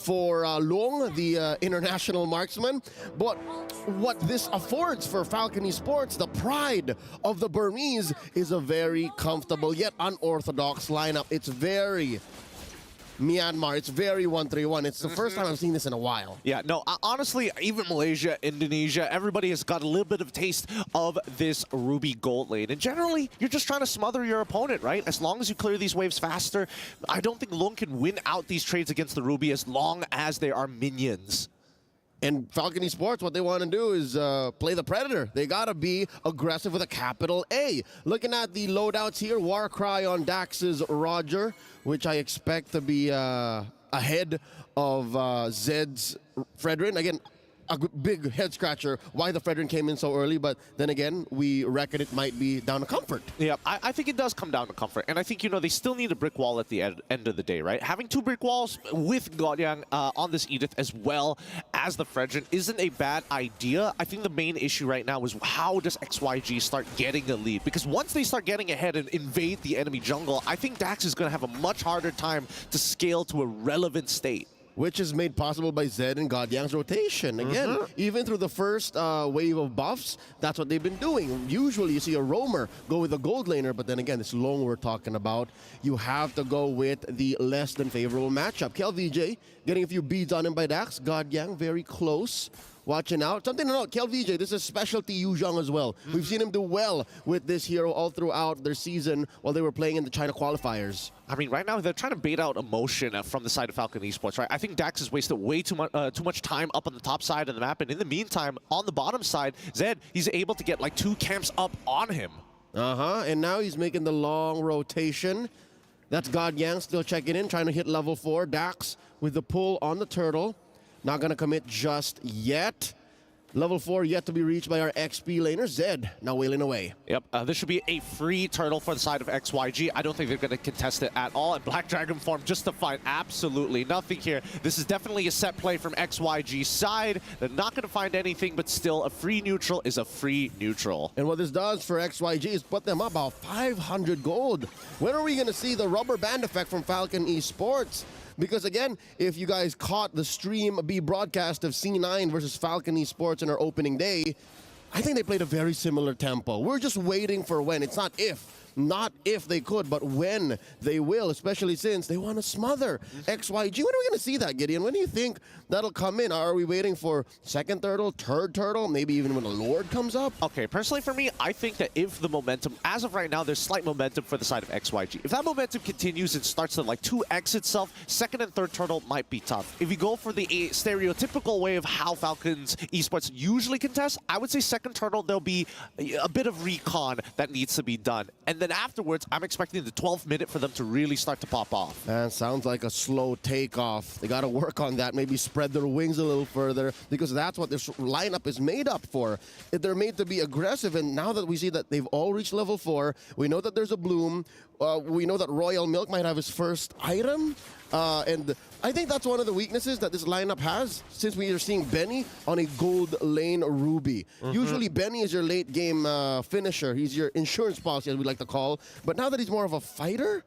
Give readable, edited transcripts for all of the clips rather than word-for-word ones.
for Long, the international marksman. But what this affords for Falcon Esports, the pride of the Burmese, is a very comfortable yet unorthodox lineup. It's very Myanmar. It's very 1-3-1. It's the first time I've seen this in a while. Yeah, no, honestly, even Malaysia, Indonesia, everybody has got a little bit of a taste of this Ruby gold lane. And generally, you're just trying to smother your opponent, right? As long as you clear these waves faster, I don't think Lung can win out these trades against the Ruby as long as they are minions. And Falcon Esports, what they want to do is play the Predator. They got to be aggressive with a capital A. Looking at the loadouts here, Warcry on Dax's Roger, which I expect to be ahead of Zed's Fredrin. Again, a big head scratcher why the Fredrin came in so early, but then again, we reckon it might be down to comfort. Yeah, I think it does come down to comfort, and I think, you know, they still need a brick wall at the end of the day, right? Having 2 brick walls with Godyang on this Edith as well as the Fredrin isn't a bad idea. I think the main issue right now is how does XYG start getting a lead? Because once they start getting ahead and invade the enemy jungle, I think Dax is going to have a much harder time to scale to a relevant state. Which is made possible by Zed and Godyang's rotation. Again, even through the first wave of buffs, that's what they've been doing. Usually you see a roamer go with a gold laner, but then again, this Long we're talking about, you have to go with the less than favorable matchup. KelVJ getting a few beads on him by Dax. Godyang very close. Watching out. Something to note, KelVJ, this is specialty Yu Zhang as well. We've seen him do well with this hero all throughout their season while they were playing in the China qualifiers. I mean, right now, they're trying to bait out emotion from the side of Falcon Esports, right? I think Dax has wasted way too much time up on the top side of the map, and in the meantime, on the bottom side, Zed, he's able to get like 2 camps up on him. And now he's making the long rotation. That's Godyang still checking in, trying to hit level 4. Dax with the pull on the turtle. Not going to commit just yet. Level 4 yet to be reached by our XP laner. Zed now wailing away. Yep, this should be a free turtle for the side of XYG. I don't think they're going to contest it at all. And Black Dragon form just to find absolutely nothing here. This is definitely a set play from XYG's side. They're not going to find anything, but still a free neutral is a free neutral. And what this does for XYG is put them up about 500 gold. When are we going to see the rubber band effect from Falcon Esports? Because again, if you guys caught the stream B broadcast of C9 versus Falcon Esports in our opening day, I think they played a very similar tempo. We're just waiting for when. It's not if they could, but when they will, especially since they want to smother XYG. When are we going to see that, Gideon? When do you think that'll come in? Are we waiting for second turtle, third turtle, maybe even when the Lord comes up? Okay, personally for me, I think that if the momentum, as of right now, there's slight momentum for the side of XYG. If that momentum continues and starts to like 2x itself, second and third turtle might be tough. If you go for the stereotypical way of how Falcons Esports usually contest, I would say second turtle, there'll be a bit of recon that needs to be done. And then afterwards, I'm expecting the 12th minute for them to really start to pop off. Man, sounds like a slow takeoff. They got to work on that, maybe spread their wings a little further, because that's what this lineup is made up for. They're made to be aggressive, and now that we see that they've all reached level 4, we know that there's a bloom, we know that Royal Milk might have his first item, and I think that's one of the weaknesses that this lineup has, since we are seeing Benny on a gold lane Ruby. Usually Benny is your late game finisher. He's your insurance policy, as we like to call. But now that he's more of a fighter,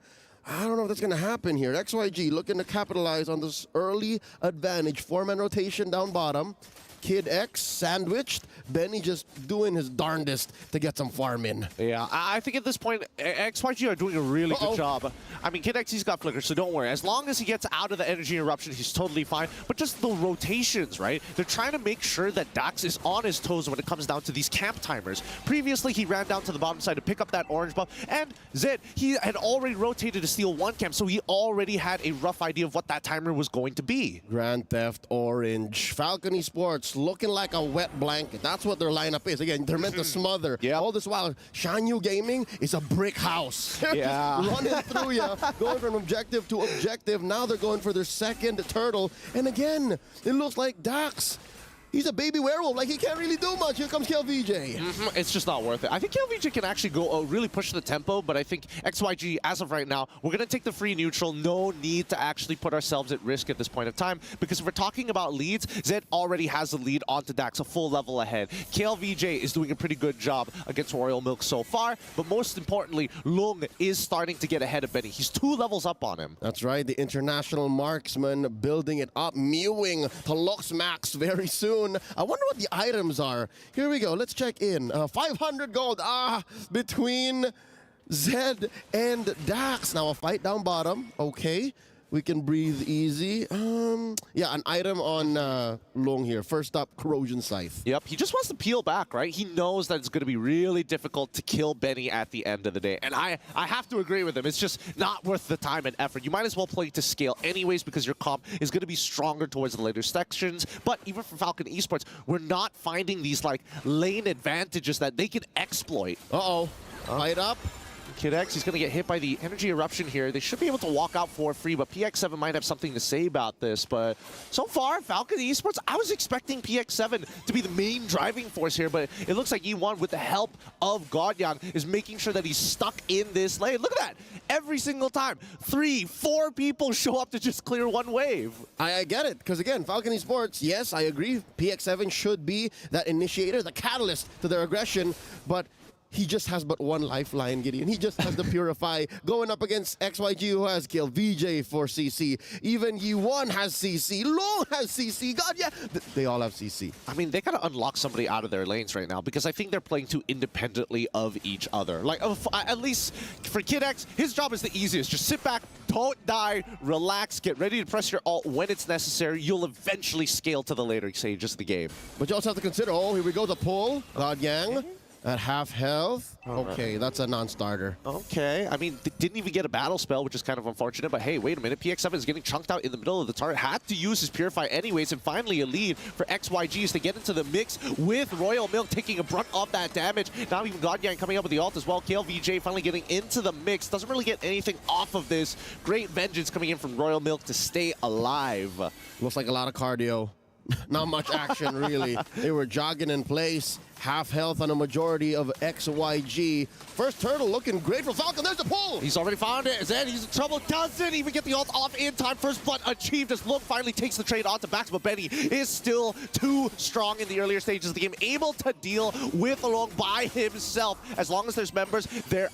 I don't know if that's going to happen here. XYG looking to capitalize on this early advantage. 4-man rotation down bottom. Kid X sandwiched. Benny just doing his darndest to get some farm in. Yeah, I think at this point, XYG are doing a really good job. I mean, Kid X, he's got flicker, so don't worry. As long as he gets out of the energy eruption, he's totally fine. But just the rotations, right? They're trying to make sure that Dax is on his toes when it comes down to these camp timers. Previously, he ran down to the bottom side to pick up that orange buff. And Zed, he had already rotated to steal 1 camp, so he already had a rough idea of what that timer was going to be. Grand Theft Orange. Falcon Esports looking like a wet blanket. That's what their lineup is. Again, they're meant to smother. All this while, Shanyu Gaming is a brick house. Yeah. Running through you, going from objective to objective. Now they're going for their second turtle. And again, it looks like Dax he's a baby werewolf. Like, he can't really do much. Here comes KLVJ. It's just not worth it. I think KLVJ can actually go really push the tempo, but I think XYG, as of right now, we're going to take the free neutral. No need to actually put ourselves at risk at this point of time, because if we're talking about leads, Zed already has the lead onto Dax, a full level ahead. KLVJ is doing a pretty good job against Royal Milk so far, but most importantly, Lung is starting to get ahead of Benny. He's 2 levels up on him. That's right, the international marksman building it up, mewing to Lux Max very soon. I wonder what the items are. Here we go, let's check in. 500 gold, between Zed and Dax. Now a fight down bottom, okay. We can breathe easy. Yeah, an item on Long here. First up, Corrosion Scythe. Yep, he just wants to peel back, right? He knows that it's going to be really difficult to kill Benny at the end of the day. And I have to agree with him. It's just not worth the time and effort. You might as well play to scale anyways, because your comp is going to be stronger towards the later sections. But even for Falcon Esports, we're not finding these like lane advantages that they can exploit. Light up. Kid X, he's going to get hit by the energy eruption here. They should be able to walk out for free, but PX7 might have something to say about this. But so far, Falcon Esports, I was expecting PX7 to be the main driving force here, but it looks like E1, with the help of Godyang, is making sure that he's stuck in this lane. Look at that. Every single time, 3, 4 people show up to just clear one wave. I get it, because again, Falcon Esports, yes, I agree. PX7 should be that initiator, the catalyst to their aggression, but he just has but one lifeline, Gideon. He just has the Purify going up against XYG, who has killed VJ for CC. Even Yi1 has CC. Long has CC. God, yeah. They all have CC. I mean, they got to unlock somebody out of their lanes right now, because I think they're playing too independently of each other. Like, at least for Kid X, his job is the easiest. Just sit back, don't die, relax, get ready to press your ult when it's necessary. You'll eventually scale to the later stages of the game. But you also have to consider, here we go, the pull. Godyang. At half health? Okay, that's a non-starter. Okay, I mean, they didn't even get a battle spell, which is kind of unfortunate, but hey, wait a minute, PX7 is getting chunked out in the middle of the turret, had to use his Purify anyways, and finally a lead for XYG as they get into the mix with Royal Milk taking a brunt of that damage. Now even Godyang coming up with the ult as well. KLVJ finally getting into the mix, doesn't really get anything off of this. Great vengeance coming in from Royal Milk to stay alive. Looks like a lot of cardio. Not much action, really. They were jogging in place. Half health on a majority of XYG. First turtle looking great for Falcon. There's the pull. He's already found it. Zed, he's in trouble. Doesn't even get the ult off in time. First blood achieved as Look finally takes the trade onto Bax, but Benny is still too strong in the earlier stages of the game. Able to deal with Long by himself. As long as there's members, there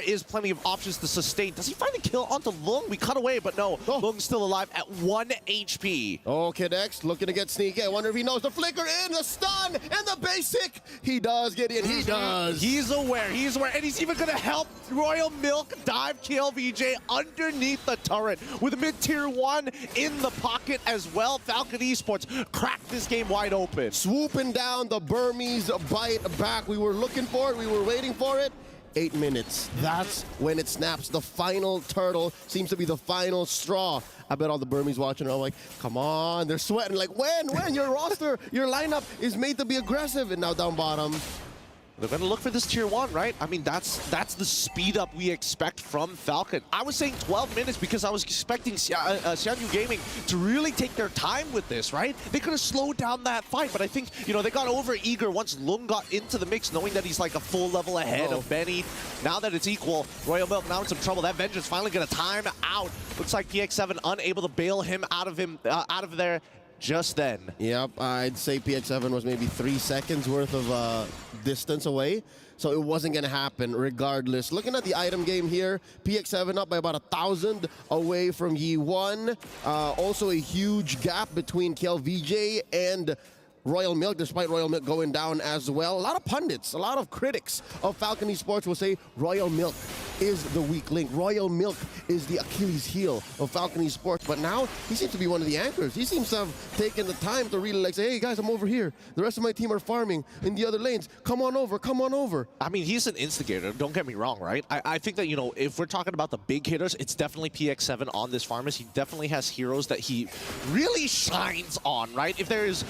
is plenty of options to sustain. Does he find the kill onto Lung? We cut away, but no. Lung's still alive at 1 HP. Oh, Kid X looking to get sneaky. I wonder if he knows the flicker in, the stun, and the basic. He does get in. He does. He's aware. He's aware. And he's even going to help Royal Milk dive KLVJ underneath the turret with a mid-tier 1 in the pocket as well. Falcon Esports cracked this game wide open. Swooping down the Burmese bite back. We were looking for it. We were waiting for it. 8 minutes. That's when it snaps. The final turtle seems to be the final straw. I bet all the Burmese watching are like, come on, they're sweating. Like, when? Your roster, your lineup is made to be aggressive. And now down bottom. They're going to look for this tier 1, right? I mean, that's the speed up we expect from Falcon. I was saying 12 minutes because I was expecting Xianyu Gaming to really take their time with this, right? They could have slowed down that fight, but I think, they got over eager once Lung got into the mix, knowing that he's like a full level ahead of Benny. Now that it's equal, Royal Milk now in some trouble. That Vengeance finally going to time out. Looks like PX7 unable to bail him out of there just then. Yep, I'd say PX7 was maybe 3 seconds worth of distance away, so it wasn't going to happen regardless. Looking at the item game here, PX7 up by about 1,000 away from Yi1. Also a huge gap between KLVJ and Royal Milk, despite Royal Milk going down as well. A lot of pundits, a lot of critics of Falcon Esports will say Royal Milk is the weak link. Royal Milk is the Achilles heel of Falcon Esports, but now he seems to be one of the anchors. He seems to have taken the time to really say, hey guys, I'm over here. The rest of my team are farming in the other lanes. Come on over, come on over. I mean, he's an instigator, don't get me wrong, right? I think that, if we're talking about the big hitters, it's definitely PX7 on this farmers. He definitely has heroes that he really shines on, right? If there's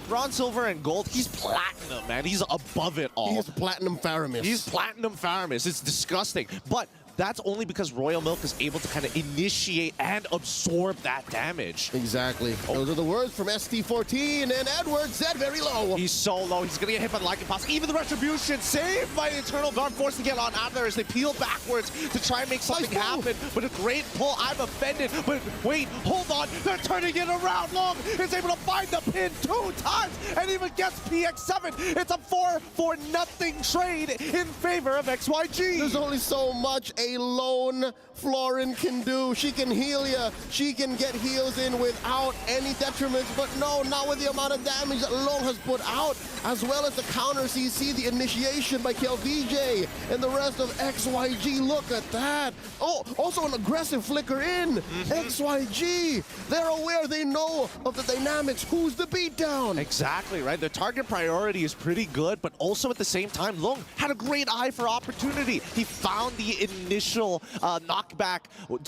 bronze, silver, and gold, he's platinum, man. He's above it all. He's platinum Faramis. He's platinum Faramis. It's disgusting. But that's only because Royal Milk is able to kind of initiate and absorb that damage. Exactly. Those are the words from ST14, and Edwards Zed very low. He's so low. He's going to get hit by the Lightning Pass. Even the Retribution saved by the Eternal Guard, forced to get on out there as they peel backwards to try and make something happen. But a great pull. I'm offended. But wait, hold on. They're turning it around. Long is able to find the pin 2 times and even gets PX7. It's a 4-for-nothing trade in favor of XYG. There's only so much a lone Florin can do. She can heal you. She can get heals in without any detriments, but no, not with the amount of damage that Long has put out, as well as the counter CC, the initiation by KLVJ, and the rest of XYG. Look at that. Oh, also an aggressive flicker in. XYG, they're aware, they know of the dynamics. Who's the beatdown? Exactly, right? The target priority is pretty good, but also at the same time, Long had a great eye for opportunity. He found the initial knockback.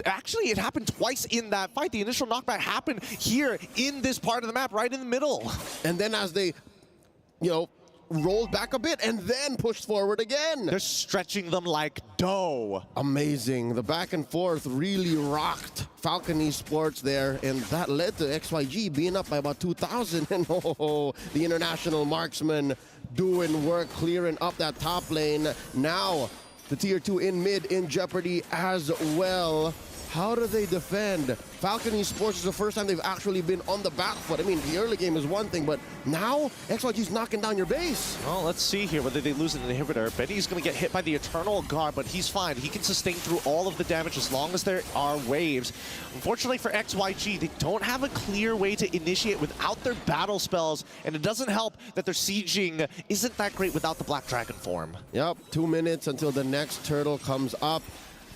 Actually, it happened twice in that fight. The initial knockback happened here in this part of the map, right in the middle. And then as they, rolled back a bit and then pushed forward again. They're stretching them like dough. Amazing. The back and forth really rocked Falcon Esports there, and that led to XYG being up by about 2,000. And the international marksman doing work, clearing up that top lane. Now, the tier 2 in mid in jeopardy as well. How do they defend? Falcon Esports is the first time they've actually been on the back foot. I mean, the early game is one thing, but now XYG's knocking down your base. Well, let's see here whether they lose an inhibitor. Benny's going to get hit by the Eternal Guard, but he's fine. He can sustain through all of the damage as long as there are waves. Unfortunately for XYG, they don't have a clear way to initiate without their battle spells, and it doesn't help that their sieging isn't that great without the Black Dragon form. Yep, 2 minutes until the next turtle comes up.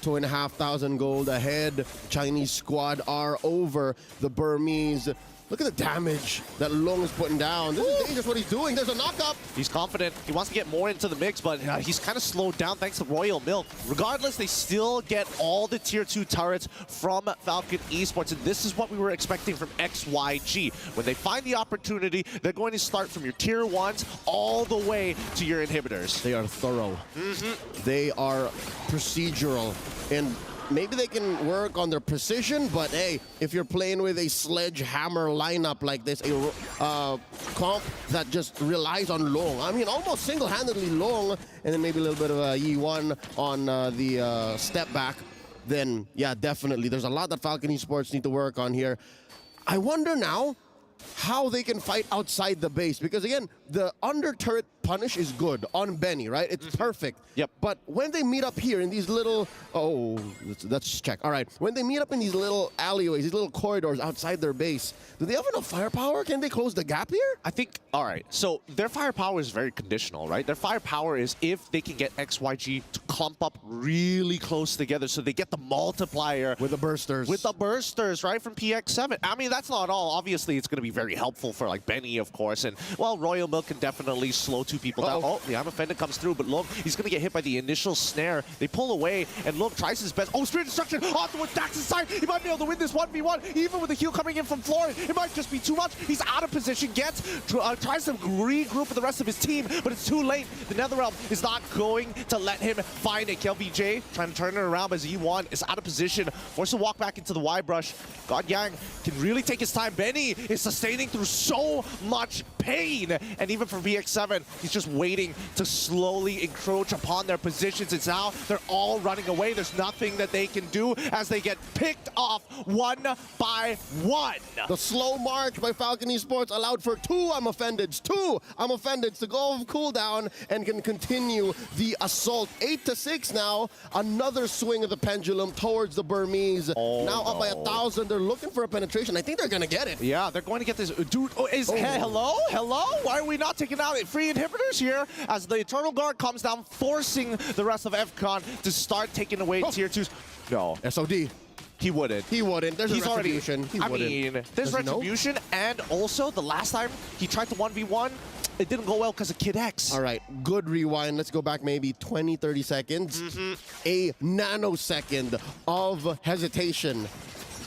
2,500 gold ahead. Chinese squad are over the Burmese. Look at the damage that Long is putting down. This is dangerous what he's doing. There's a knock-up. He's confident. He wants to get more into the mix, but he's kind of slowed down thanks to Royal Milk. Regardless, they still get all the tier 2 turrets from Falcon Esports, and this is what we were expecting from XYG. When they find the opportunity, they're going to start from your tier 1s all the way to your inhibitors. They are thorough. They are procedural, and maybe they can work on their precision, but hey, if you're playing with a sledgehammer lineup like this, a comp that just relies on Long, I mean, almost single-handedly Long, and then maybe a little bit of a E1 on the step back, then yeah, definitely. There's a lot that Falcon Esports need to work on here. I wonder now how they can fight outside the base, because again, the under turret punish is good on Benny, right? It's perfect. Yep. But when they meet up here in these little, let's check. All right, when they meet up in these little alleyways, these little corridors outside their base, do they have enough firepower? Can they close the gap here? I think, all right, so their firepower is very conditional, right? Their firepower is if they can get XYG to clump up really close together so they get the multiplier. With the bursters. With the bursters, right, from PX7. I mean, that's not all. Obviously, it's going to be very helpful for, like, Benny, of course. And, well, Royal Milk can definitely slow 2 people down. Oh, the I'm offended comes through, but look, he's going to get hit by the initial snare. They pull away, and look, tries his best. Oh, Spirit Destruction onto Dax's side. He might be able to win this 1v1, even with the heal coming in from Florin. It might just be too much. He's out of position, tries to regroup with the rest of his team, but it's too late. The Netherrealm is not going to let him find it. KLVJ trying to turn it around as E1 is out of position, forced to walk back into the Y brush. God Yang can really take his time. Benny is sustaining through so much pain, and even for VX7, he's just waiting to slowly encroach upon their positions. It's now they're all running away. There's nothing that they can do as they get picked off one by one. The slow march by Falcon Esports allowed for 2 I'm offendeds. 2 I'm offendeds to go off cooldown and can continue the assault. 8-6 now. Another swing of the pendulum towards the Burmese. Now up by 1,000. They're looking for a penetration. I think they're going to get it. Yeah, they're going to get this. Dude, hello? Hello? Why are we not taking out free inhibitors here as the Eternal Guard comes down, forcing the rest of FCON to start taking away tier 2s? No. SOD. He wouldn't. He wouldn't. There's He's a retribution. already, there's retribution, and also the last time he tried to 1v1, it didn't go well because of Kid X. All right, good rewind. Let's go back maybe 20, 30 seconds. A nanosecond of hesitation.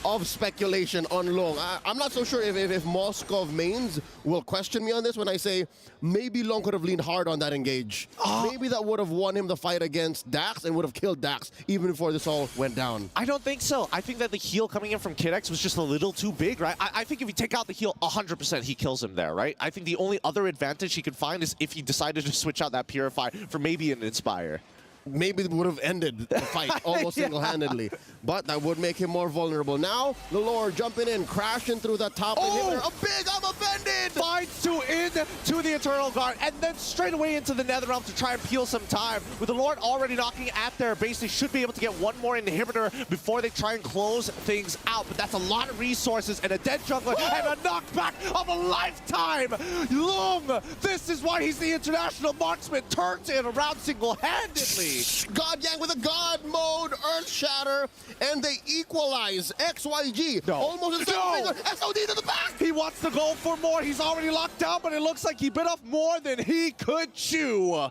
of speculation on Long. I'm not so sure if Moskov mains will question me on this when I say maybe Long could have leaned hard on that engage. Maybe that would have won him the fight against Dax and would have killed Dax even before this all went down. I don't think so. I think that the heal coming in from Kid X was just a little too big, right? I think if you take out the heal, 100% he kills him there, right? I think the only other advantage he could find is if he decided to switch out that Purify for maybe an Inspire. Maybe it would have ended the fight almost single-handedly. But that would make him more vulnerable. Now, the Lord jumping in, crashing through that top inhibitor. A big, I'm offended! Finds two into the Eternal Guard, and then straight away into the Netherrealm to try and peel some time. With the Lord already knocking at their base, they should be able to get one more inhibitor before they try and close things out. But that's a lot of resources and a dead jungler and a knockback of a lifetime! Lung! This is why he's the international marksman, turns it around single-handedly. God Yang with a God mode, Earth Shatter, and they equalize. XYG almost in finger. SOD to the back. He wants to go for more. He's already locked down, but it looks like he bit off more than he could chew.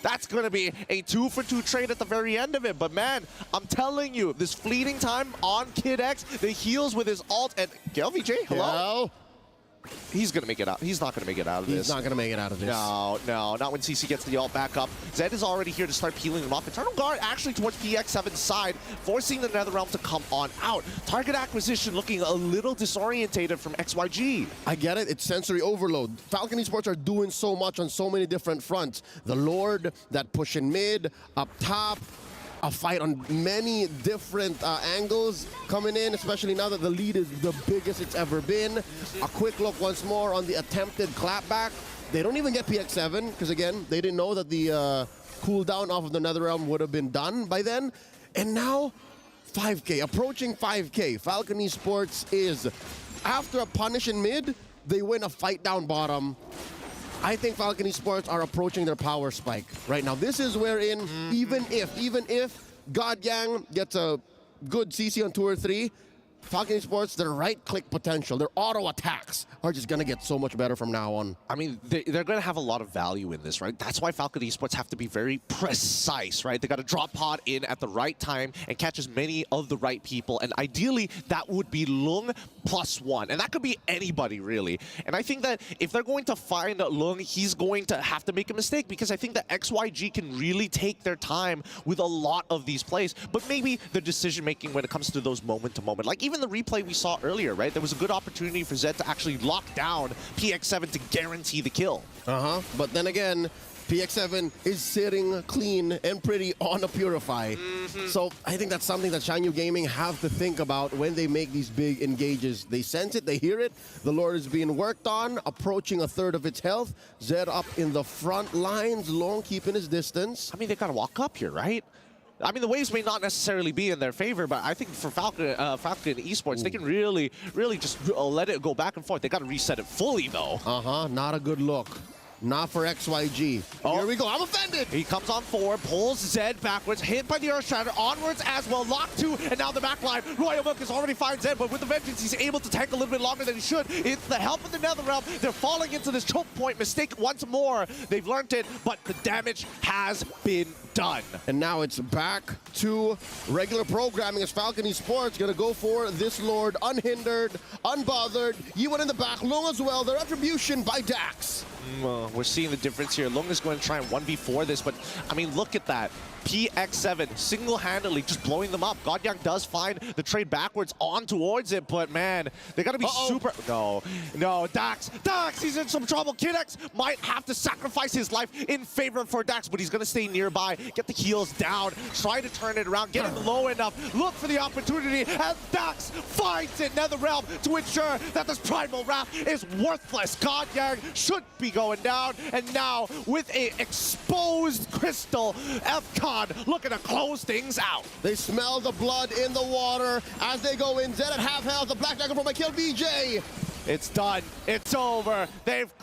That's going to be a 2-for-2 trade at the very end of it. But man, I'm telling you, this fleeting time on Kid X, the heals with his ult, and VJ, hello? He's going to make it out. He's not going to make it out of this. He's not going to make it out of this. No, not when CC gets the ult back up. Zed is already here to start peeling them off. Eternal Guard actually towards PX7's side, forcing the Netherrealm to come on out. Target acquisition looking a little disorientated from XYG. I get it. It's sensory overload. Falcon Esports are doing so much on so many different fronts. The Lord, that push in mid, up top, a fight on many different angles coming in, especially now that the lead is the biggest it's ever been. A quick look once more on the attempted clapback. They don't even get PX7, because again, they didn't know that the cooldown off of the Netherrealm would have been done by then. And now, 5K, approaching 5K. Falcon Esports is, after a punish in mid, they win a fight down bottom. I think Falcon Esports are approaching their power spike right now. This is wherein, even if God Yang gets a good CC on 2 or 3, Falcon Esports, their right-click potential, their auto attacks are just going to get so much better from now on. I mean, they're going to have a lot of value in this, right? That's why Falcon Esports have to be very precise, right? They got to drop pod in at the right time and catch as many of the right people. And ideally, that would be Lung +1. And that could be anybody, really. And I think that if they're going to find Lung, he's going to have to make a mistake, because I think that XYG can really take their time with a lot of these plays. But maybe the decision-making when it comes to those moment-to-moment, like even the replay we saw earlier, right? There was a good opportunity for Zed to actually lock down PX7 to guarantee the kill. But then again, PX7 is sitting clean and pretty on a Purify. So I think that's something that Shanyu Gaming have to think about when they make these big engages. They sense it, they hear it. The Lord is being worked on, approaching a third of its health. Zed up in the front lines, Long keeping his distance. I mean, they got to walk up here, right? I mean, the waves may not necessarily be in their favor, but I think for Falcon Esports, they can really just let it go back and forth. They got to reset it fully, though. Not a good look. Not for XYG. Here we go. I'm offended. He comes on forward, pulls Zed backwards, hit by the Earth Shatter, onwards as well, locked 2, and now the back line. Royal Milk has already found Zed, but with the Vengeance, he's able to tank a little bit longer than he should. It's the help of the Netherrealm. They're falling into this choke point mistake once more. They've learned it, but the damage has been done. And now it's back to regular programming as Falcon Esports gonna go for this Lord unhindered, unbothered. Yuan in the back, Lung as well. Their retribution by Dax. We're seeing the difference here. Lung is going to try and 1v4 this, but I mean, look at that. PX7 single-handedly just blowing them up. Godyang does find the trade backwards on towards it, but man, they gotta be super... No, Dax, he's in some trouble. Kid X might have to sacrifice his life in favor for Dax, but he's gonna stay nearby, get the heals down, try to turn it around, get him low enough, look for the opportunity, and Dax finds it, Netherrealm, to ensure that this Primal Wrath is worthless. Godyang should be going down, and now with a exposed Crystal, FCON looking to close things out. They smell the blood in the water as they go in. Zed at half health. The Black Dagger from my kill, VJ. It's done. It's over. They've